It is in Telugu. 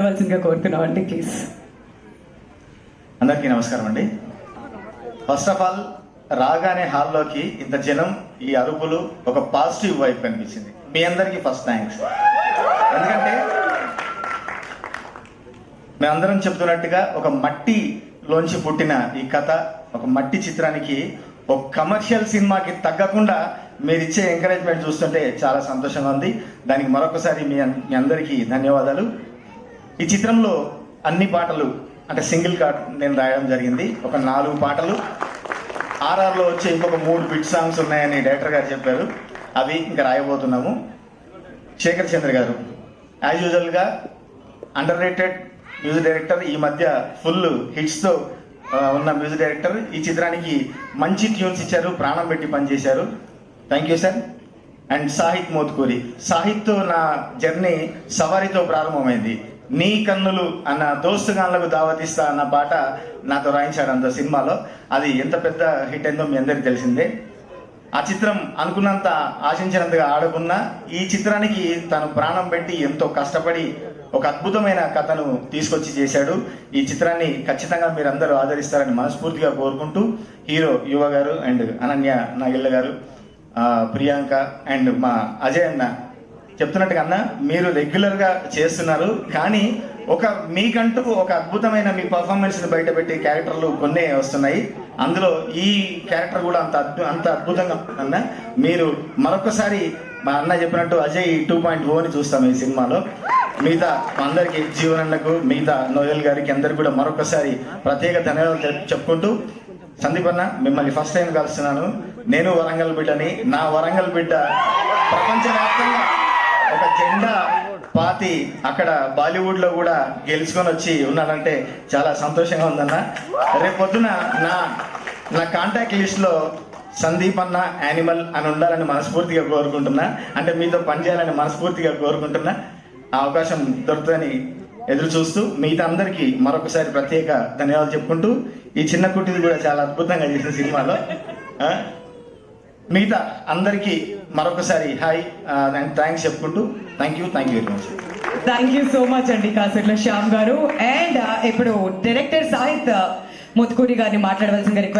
కోరుతున్నాం అండి ప్లీజ్. అందరికీ నమస్కారం అండి. ఫస్ట్ ఆఫ్ ఆల్ రాగానే హాల్లోకి ఇంత జనం, ఈ అరుపులు ఒక పాజిటివ్ వైబ్ కనిపించింది. మీ అందరికీ ఫస్ట్ థ్యాంక్స్. ఎందుకంటే మేమందరం చెప్తున్నట్టుగా ఒక మట్టిలోంచి పుట్టిన ఈ కథ, ఒక మట్టి చిత్రానికి, ఒక కమర్షియల్ సినిమాకి తగ్గకుండా మీరు ఇచ్చే ఎంకరేజ్మెంట్ చూస్తుంటే చాలా సంతోషంగా ఉంది. దానికి మరొకసారి మీ అందరికీ ధన్యవాదాలు. ఈ చిత్రంలో అన్ని పాటలు అంటే సింగిల్ కార్డ్ నేను రాయడం జరిగింది. ఒక 4 పాటలు ఆర్ఆర్లో వచ్చే ఇంకొక 3 బిట్ సాంగ్స్ ఉన్నాయని డైరెక్టర్ గారు చెప్పారు. అవి ఇంకా రాయబోతున్నాము. శేఖర్ చంద్ర గారు యాజ్ యూజువల్గా అండర్ రేటెడ్ మ్యూజిక్ డైరెక్టర్, ఈ మధ్య ఫుల్ హిట్స్తో ఉన్న మ్యూజిక్ డైరెక్టర్. ఈ చిత్రానికి మంచి ట్యూన్స్ ఇచ్చారు, ప్రాణం పెట్టి పనిచేశారు. Thank you sir. And Sahith Mothkuri, సాహిత్తో నా జర్నీ సవారితో ప్రారంభమైంది. నీ కన్నులు అన్న దోస్తుగాన్లకు దావతిస్తా అన్న పాట నాతో రాయించాడు అంత సినిమాలో. అది ఎంత పెద్ద హిట్ అయిందో మీ అందరికీ తెలిసిందే. ఆ చిత్రం అనుకున్నంత ఆశించినంతగా ఆడకున్నా ఈ చిత్రానికి తను ప్రాణం పెట్టి ఎంతో కష్టపడి ఒక అద్భుతమైన కథను తీసుకొచ్చి చేశాడు. ఈ చిత్రాన్ని ఖచ్చితంగా మీరందరూ ఆదరిస్తారని మనస్ఫూర్తిగా కోరుకుంటూ, హీరో యువ గారు అండ్ అనన్య నాగిళ్ళ గారు, ప్రియాంక అండ్ మా అజయ్ అన్న చెప్తున్నట్టుగా, అన్న మీరు రెగ్యులర్గా చేస్తున్నారు కానీ మీకంటూ ఒక అద్భుతమైన మీ పర్ఫార్మెన్స్ని బయటపెట్టే క్యారెక్టర్లు కొన్ని వస్తున్నాయి. అందులో ఈ క్యారెక్టర్ కూడా అంత అద్భుతంగా అన్న. మీరు మరొకసారి మా అన్న చెప్పినట్టు అజయ్ 2.0ని చూస్తాం ఈ సినిమాలో. మిగతా అందరికి, జీవనన్నకు, మిగతా నోయల్ గారికి అందరికి కూడా మరొకసారి ప్రత్యేక ధన్యవాదాలు చెప్పుకుంటూ, సందీప్ అన్న మిమ్మల్ని ఫస్ట్ టైం కలుస్తున్నాను. నేను వరంగల్ బిడ్డని. నా వరంగల్ బిడ్డ ప్రపంచవ్యాప్తంగా ఒక జెండా పాతి అక్కడ బాలీవుడ్ లో కూడా గెలుచుకొని వచ్చి ఉన్నాడంటే చాలా సంతోషంగా ఉందన్న. రేపొద్దున నా కాంటాక్ట్ లిస్ట్ లో సందీప్ అన్న యానిమల్ అని ఉండాలని మనస్ఫూర్తిగా కోరుకుంటున్నా. అంటే మీతో పనిచేయాలని మనస్ఫూర్తిగా కోరుకుంటున్నా. ఆ అవకాశం దొరుకుతుందని ఎదురు చూస్తూ మిగతా అందరికీ మరొకసారి ప్రత్యేక ధన్యవాదాలు చెప్పుకుంటూ, ఈ చిన్న కుట్టిది కూడా చాలా అద్భుతంగా చేసిన సినిమాలో మిగతా అందరికీ మరొకసారి హాయ్ అండ్ థ్యాంక్స్ చెప్పుకుంటూ thank you very much. Thank you so much అండి కాసర్ల శ్యామ్ గారు. అండ్ ఇప్పుడు డైరెక్టర్ సాహిత్ మోత్కూరి గారిని మాట్లాడవలసిందిగా రిక్వెస్ట్